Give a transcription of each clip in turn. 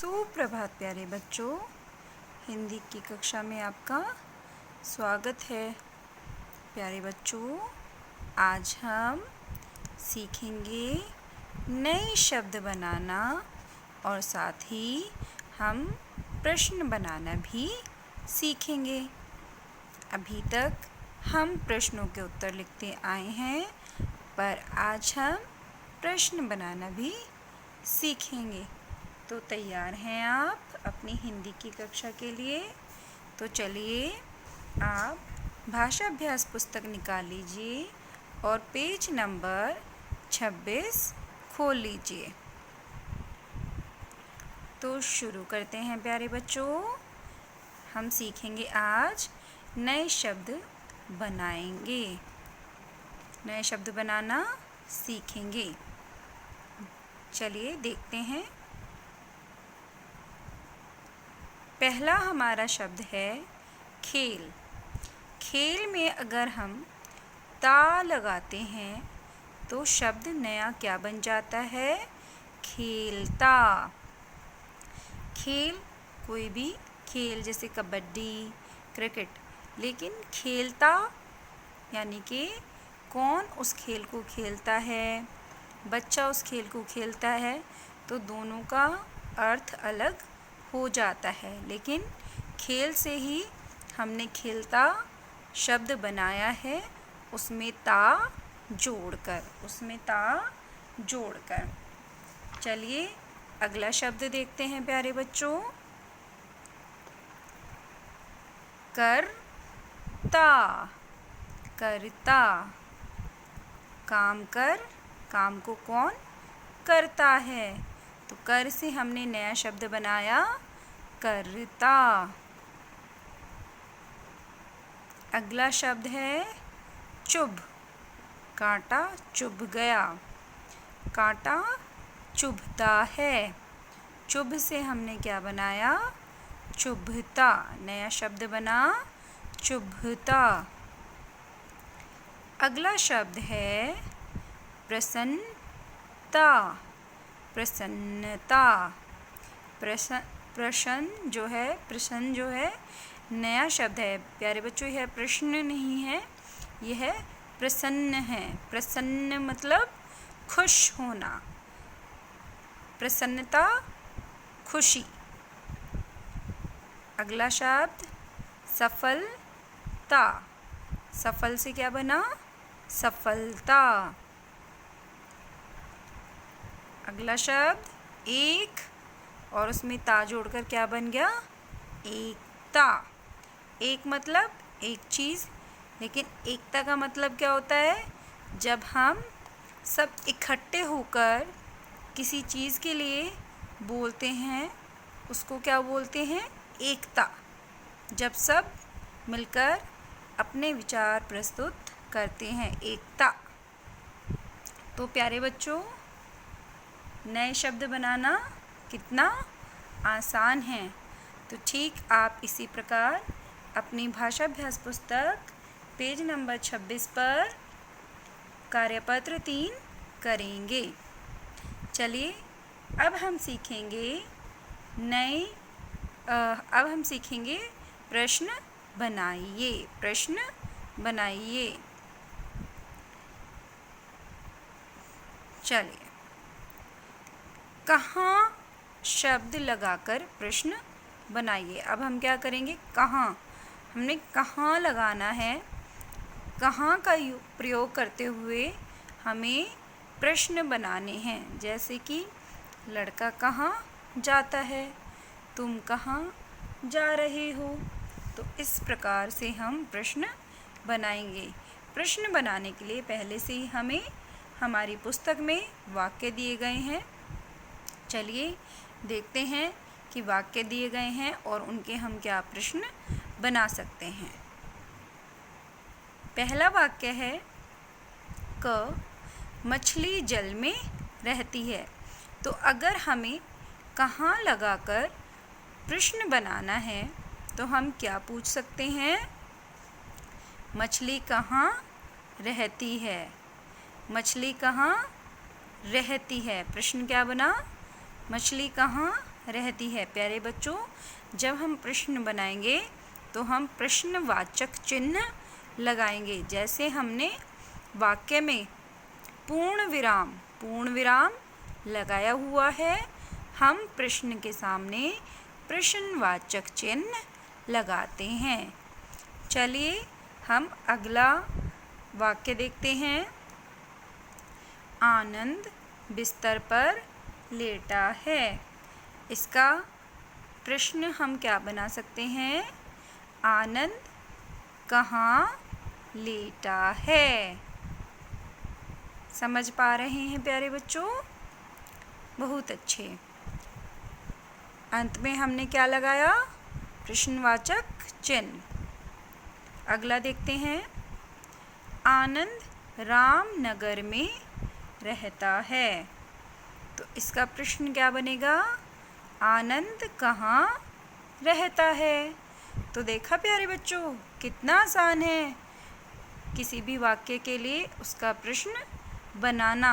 सुप्रभात प्यारे बच्चों, हिंदी की कक्षा में आपका स्वागत है। प्यारे बच्चों, आज हम सीखेंगे नए शब्द बनाना और साथ ही हम प्रश्न बनाना भी सीखेंगे। अभी तक हम प्रश्नों के उत्तर लिखते आए हैं, पर आज हम प्रश्न बनाना भी सीखेंगे। तो तैयार हैं आप अपनी हिंदी की कक्षा के लिए? तो चलिए आप भाषा अभ्यास पुस्तक निकाल लीजिए और पेज नंबर 26 खोल लीजिए। तो शुरू करते हैं प्यारे बच्चों। हम सीखेंगे आज नए शब्द बनाएंगे, नए शब्द बनाना सीखेंगे। चलिए देखते हैं। पहला हमारा शब्द है खेल। खेल में अगर हम ता लगाते हैं तो शब्द नया क्या बन जाता है? खेलता। खेल कोई भी खेल जैसे कबड्डी, क्रिकेट, लेकिन खेलता यानी कि कौन उस खेल को खेलता है? बच्चा उस खेल को खेलता है, तो दोनों का अर्थ अलग हो जाता है। लेकिन खेल से ही हमने खेलता शब्द बनाया है, उसमें ता जोड़कर। चलिए अगला शब्द देखते हैं प्यारे बच्चों। करता। करता, काम कर, काम को कौन करता है? तो कर से हमने नया शब्द बनाया करता। अगला शब्द है चुभ। कांटा चुभ गया, कांटा चुभता है। चुभ से हमने क्या बनाया? चुभता, नया शब्द बना चुभता। अगला शब्द है प्रसन्नता। प्रसन्नता, प्रश्न जो है नया शब्द है प्यारे बच्चों। यह प्रश्न नहीं है, यह प्रसन्न है। प्रसन्न मतलब खुश होना। प्रसन्नता, खुशी। अगला शब्द सफलता। सफल से क्या बना? सफलता। अगला शब्द एक, और उसमें ता जोड़कर क्या बन गया? एकता। एक मतलब एक चीज़, लेकिन एकता का मतलब क्या होता है? जब हम सब इकट्ठे होकर किसी चीज़ के लिए बोलते हैं, उसको क्या बोलते हैं? एकता। जब सब मिलकर अपने विचार प्रस्तुत करते हैं, एकता। तो प्यारे बच्चों, नए शब्द बनाना कितना आसान है। तो ठीक आप इसी प्रकार अपनी भाषा अभ्यास पुस्तक पेज नंबर 26 पर कार्यपत्र 3 करेंगे। चलिए अब हम सीखेंगे प्रश्न बनाइए। प्रश्न बनाइए। चलिए, कहाँ शब्द लगाकर प्रश्न बनाइए। अब हम क्या करेंगे? कहाँ, हमने कहाँ लगाना है। कहाँ का प्रयोग करते हुए हमें प्रश्न बनाने हैं। जैसे कि लड़का कहाँ जाता है, तुम कहाँ जा रहे हो। तो इस प्रकार से हम प्रश्न बनाएंगे। प्रश्न बनाने के लिए पहले से ही हमें हमारी पुस्तक में वाक्य दिए गए हैं। चलिए देखते हैं कि वाक्य दिए गए हैं और उनके हम क्या प्रश्न बना सकते हैं। पहला वाक्य है क, मछली जल में रहती है। तो अगर हमें कहाँ लगाकर प्रश्न बनाना है तो हम क्या पूछ सकते हैं? मछली कहाँ रहती है? मछली कहाँ रहती है। प्रश्न क्या बना? मछली कहाँ रहती है। प्यारे बच्चों, जब हम प्रश्न बनाएंगे तो हम प्रश्नवाचक चिन्ह लगाएंगे। जैसे हमने वाक्य में पूर्ण विराम लगाया हुआ है, हम प्रश्न के सामने प्रश्नवाचक चिन्ह लगाते हैं। चलिए हम अगला वाक्य देखते हैं। आनंद बिस्तर पर लेटा है। इसका प्रश्न हम क्या बना सकते हैं? आनंद कहाँ लेटा है? समझ पा रहे हैं प्यारे बच्चों? बहुत अच्छे। अंत में हमने क्या लगाया? प्रश्नवाचक चिन्ह। अगला देखते हैं। आनंद रामनगर में रहता है। तो इसका प्रश्न क्या बनेगा? आनंद कहाँ रहता है? तो देखा प्यारे बच्चों, कितना आसान है किसी भी वाक्य के लिए उसका प्रश्न बनाना।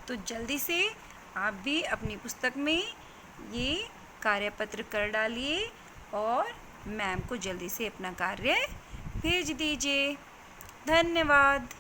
तो जल्दी से आप भी अपनी पुस्तक में ये कार्यपत्र कर डालिए और मैम को जल्दी से अपना कार्य भेज दीजिए। धन्यवाद।